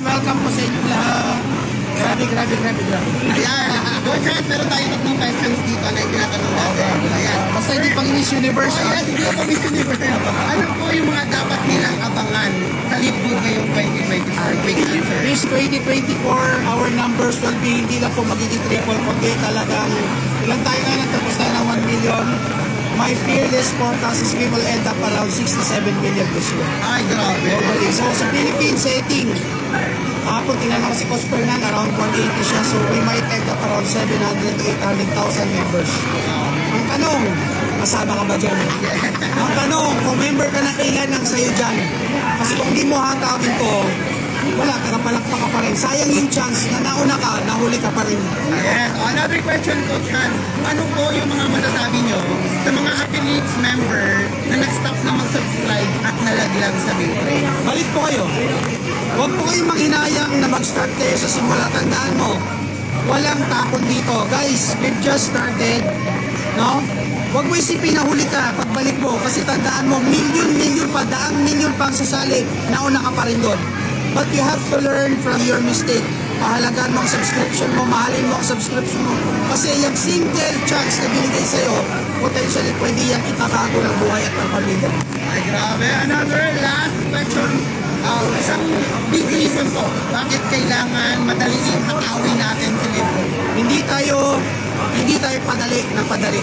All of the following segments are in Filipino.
welcome po sa inyo lahat. Grabe. Ayan, Coach Hans, meron tayo tatlong questions dito na tinatanong natin. Ayan. Basta hindi pang Miss Universe. Ayan, hindi pa Miss Universe. Ano po yung mga dapat nilang abangan sa Leapbook ngayong 2024? Quick answer. This 2024, our numbers will be hindi na po magiging triple kundi talagang ilan tayo nga tapos tayo ng 1 million. My fearless forecast is we will end up around 67 million this year. Ay, grabe. Globally. So sa Philippines setting, kahapon tinanong si Coach Fernan, around 180 siya. So we might end up around 700 to 800,000 members. Ang tanong, kasama ka ba dyan? Ang tanong, kung member ka ng ilan ng sayo dyan. Kasi kung di mo hatawin ko, wala, tagapalakpak ka pa rin. Sayang yung chance na nauna ka, nahuli ka pa rin. Yes. Another question, Coach Hans. Ano po yung mga masasabi nyo sa mga affiliates member na nag-stop na mag-subscribe at nalaglag sa Bitray? Balik po kayo. Huwag po kayong manghinayang na mag-start kayo sa simula. Tandaan mo, walang tapon dito. Guys, we've just started. No? Huwag mo isipin na huli ka pagbalik mo. Kasi tandaan mo, milyon pa, daang milyon pang sasali, nauna ka pa rin doon. But you have to learn from your mistake. Pahalagaan mo ang subscription mo, mahalin mo ang subscription mo. Kasi yung single chance na binigay sa'yo, potentially pwede yan itabago ng buhay at ng pamilya. Ay, grabe. Another last question. Isang big reason po, bakit kailangan madaliin hatawin natin si Leapbook? Hindi tayo padali na padali.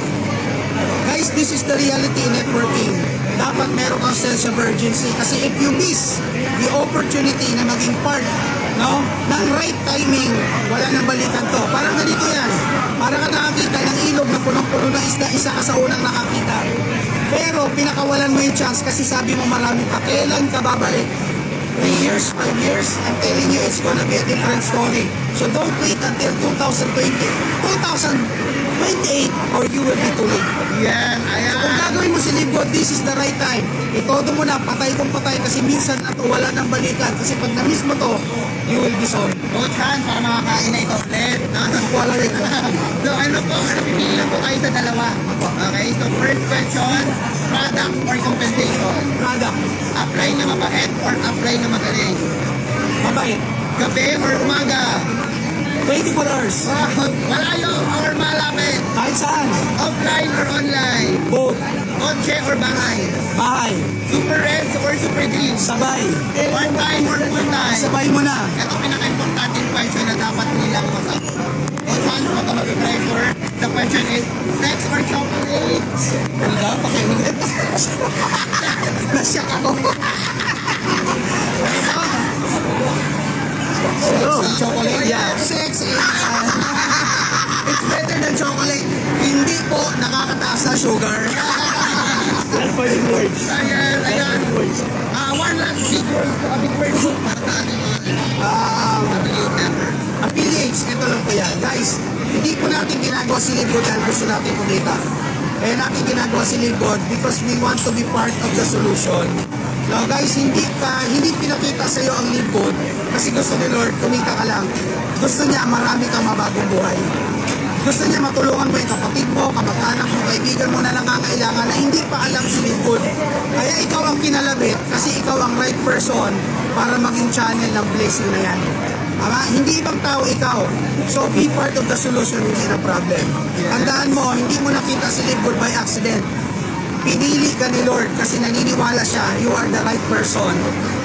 Guys, this is the reality in networking. Dapat meron kang sense of urgency kasi if you miss the opportunity na maging part, no, ng right timing, wala nang balikan to. Parang ganito yan. Parang ka nakakita ng ilog na punong-puno na isda, isa ka sa unang nakakita. Pero pinakawalan mo yung chance kasi sabi mo marami pa. Kailan ka babalik? 3 years, 5 years, I'm telling you, it's gonna be a different story. So don't wait until 2028 or you will be too late. Yan, ayan. So kung gagawin mo si Leapbook, this is the right time. Itodo mo na, patay kung patay kasi minsan na to, wala nang balikan. Kasi pag na-miss mo to, you will be sorry. Coach Han, para makakain na ito ulit. Wala rin. So ano po, pipili lang po kayo sa dalawa. Okay, so first question, product or compensation? Product. Apply na mabait or apply na magaling? Mabait. Gabi or umaga? 24 hours. Malayo or malapit? Kahit saan. Offline or online? Both. Kotse or bahay? Bahay. Super reds or super clean? Sabay. Part time or full time? Sabay mo na. Ito pinaka-importanting question na dapat nilang masagot. Coach Hans, huwag ka mag-pressure. The question is, sex or chocolates? Wala, pakiulit. Nasyak ako. Chocolate, yeah. Sex is, it's better than chocolate. Hindi po nakakataas na sugar. Ayan. One last big word po para sa ating affiliate members. Affiliates, ito lang po yan. Guys, hindi po natin ginagawa si Leapbook dahil gusto natin kumita. Kaya natin ginagawa si Leapbook because we want to be part of the solution. Now guys, hindi pinakita sa iyo ang Leapbook kasi gusto ni Lord, kumita ka lang. Gusto niya marami kang mabagong buhay. Gusto niya matulungan mo yung kapatid mo, kamag-anak mo, kaibigan mo na nangangailangan na hindi pa alam si Leapbook. Kaya ikaw ang kinalabit kasi ikaw ang right person para maging channel ng blessing na yan. Hindi ibang tao, ikaw. So be part of the solution, hindi na problem. Tandaan mo, hindi mo nakita si Leapbook by accident. Pinili ka ni Lord kasi naniniwala siya, you are the right person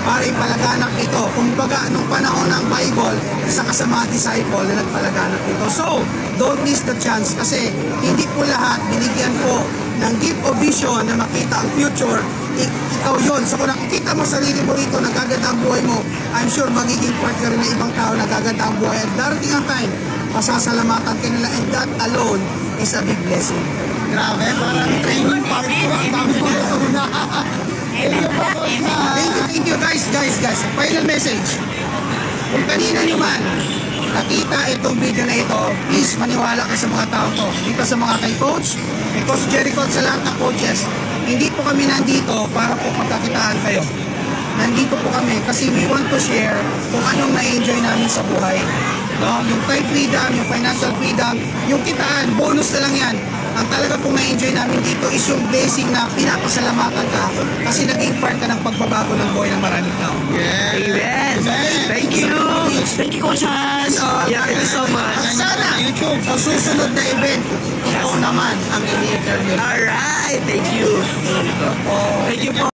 para ipalaganap ito. Kung baga, nung panahon ng Bible, isa ka sa mga disciple na nagpalaganap ito. So, don't miss the chance kasi hindi po lahat binigyan po ng gift of vision na makita ang future. Ikaw yun. So, kung nakikita mo sarili mo rito, nagaganda ang buhay mo, I'm sure magiging part ka rin ng ibang tao na nagaganda ang buhay. At darating ang time, pasasalamatan ka nila and that alone is a big blessing. Grabe, parang training part ko. Ang dami ko na. Thank you guys. Final message. Kung kanina nyo man nakita itong video na ito, please maniwala ka sa mga tao to. Dito sa mga kay Coach Jericho at sa lahat ng coaches. Hindi po kami nandito para po magkakitaan kayo. Nandito po kami kasi we want to share kung anong na-enjoy namin sa buhay. No? Yung time freedom, yung financial freedom, yung kitaan, bonus na lang yan. Ang talaga pong na-enjoy namin dito is yung blessing na pinapasalamatan ka kasi naging part ka ng pagbabago ng buhay ng maraming tao. Amen. Thank you. Thank you, Coach Hans. Yeah, thank you so much. Sana, sa susunod na event, ikaw naman ang ini-interview. Alright. Thank you. Thank you po.